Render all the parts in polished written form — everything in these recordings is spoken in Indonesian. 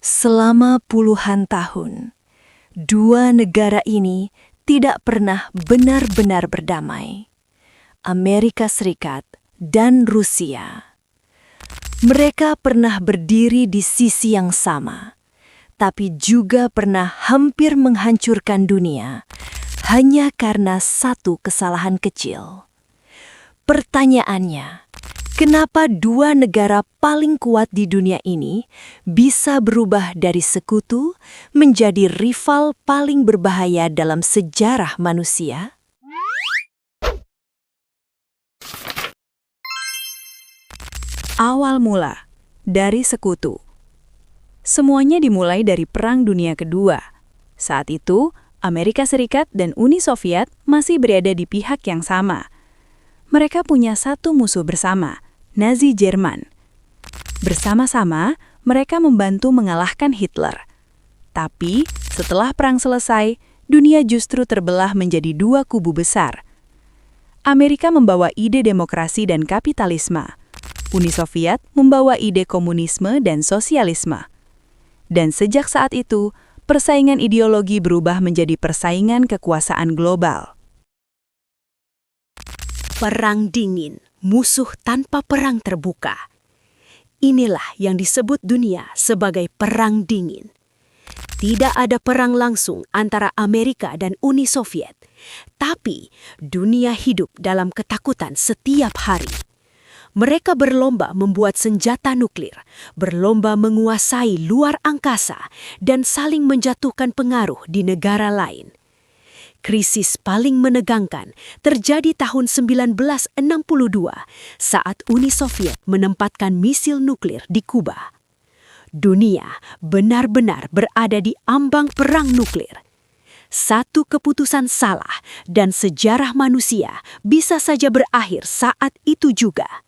Selama puluhan tahun, dua negara ini tidak pernah benar-benar berdamai. Amerika Serikat dan Rusia. Mereka pernah berdiri di sisi yang sama, tapi juga pernah hampir menghancurkan dunia hanya karena satu kesalahan kecil. Pertanyaannya, kenapa dua negara paling kuat di dunia ini bisa berubah dari sekutu menjadi rival paling berbahaya dalam sejarah manusia? Awal mula dari sekutu. Semuanya dimulai dari Perang Dunia Kedua. Saat itu, Amerika Serikat dan Uni Soviet masih berada di pihak yang sama. Mereka punya satu musuh bersama, Nazi Jerman. Bersama-sama, mereka membantu mengalahkan Hitler. Tapi, setelah perang selesai, dunia justru terbelah menjadi dua kubu besar. Amerika membawa ide demokrasi dan kapitalisme. Uni Soviet membawa ide komunisme dan sosialisme. Dan sejak saat itu, persaingan ideologi berubah menjadi persaingan kekuasaan global. Perang dingin, musuh tanpa perang terbuka. Inilah yang disebut dunia sebagai perang dingin. Tidak ada perang langsung antara Amerika dan Uni Soviet, tapi dunia hidup dalam ketakutan setiap hari. Mereka berlomba membuat senjata nuklir, berlomba menguasai luar angkasa, dan saling menjatuhkan pengaruh di negara lain. Krisis paling menegangkan terjadi tahun 1962 saat Uni Soviet menempatkan misil nuklir di Kuba. Dunia benar-benar berada di ambang perang nuklir. Satu keputusan salah dan sejarah manusia bisa saja berakhir saat itu juga.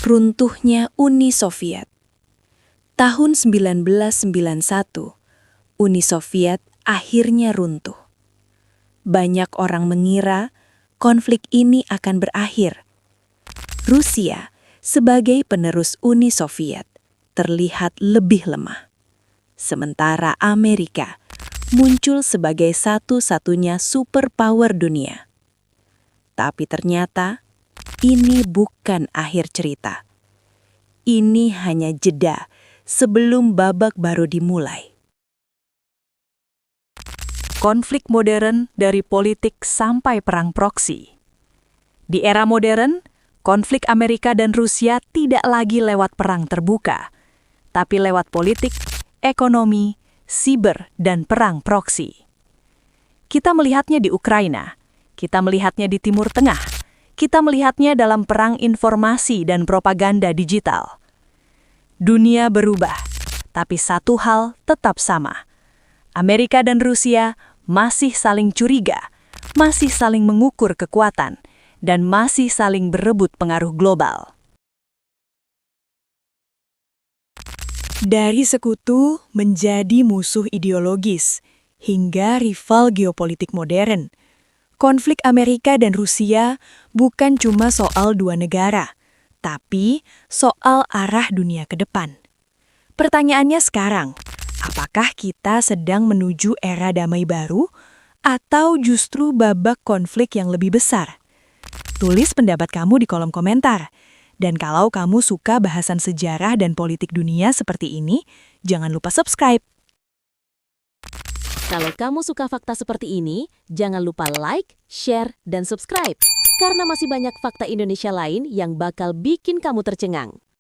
Runtuhnya Uni Soviet. Tahun 1991, Uni Soviet akhirnya runtuh. Banyak orang mengira konflik ini akan berakhir. Rusia, sebagai penerus Uni Soviet, terlihat lebih lemah. Sementara Amerika muncul sebagai satu-satunya superpower dunia. Tapi ternyata, ini bukan akhir cerita. Ini hanya jeda sebelum babak baru dimulai. Konflik modern dari politik sampai perang proksi. Di era modern, konflik Amerika dan Rusia tidak lagi lewat perang terbuka, tapi lewat politik, ekonomi, siber, dan perang proksi. Kita melihatnya di Ukraina, kita melihatnya di Timur Tengah, kita melihatnya dalam perang informasi dan propaganda digital. Dunia berubah, tapi satu hal tetap sama. Amerika dan Rusia masih saling curiga, masih saling mengukur kekuatan, dan masih saling berebut pengaruh global. Dari sekutu menjadi musuh ideologis, hingga rival geopolitik modern. Konflik Amerika dan Rusia bukan cuma soal dua negara, tapi soal arah dunia ke depan. Pertanyaannya sekarang, apakah kita sedang menuju era damai baru atau justru babak konflik yang lebih besar? Tulis pendapat kamu di kolom komentar. Dan kalau kamu suka bahasan sejarah dan politik dunia seperti ini, jangan lupa subscribe. Kalau kamu suka fakta seperti ini, jangan lupa like, share, dan subscribe. Karena masih banyak fakta Indonesia lain yang bakal bikin kamu tercengang.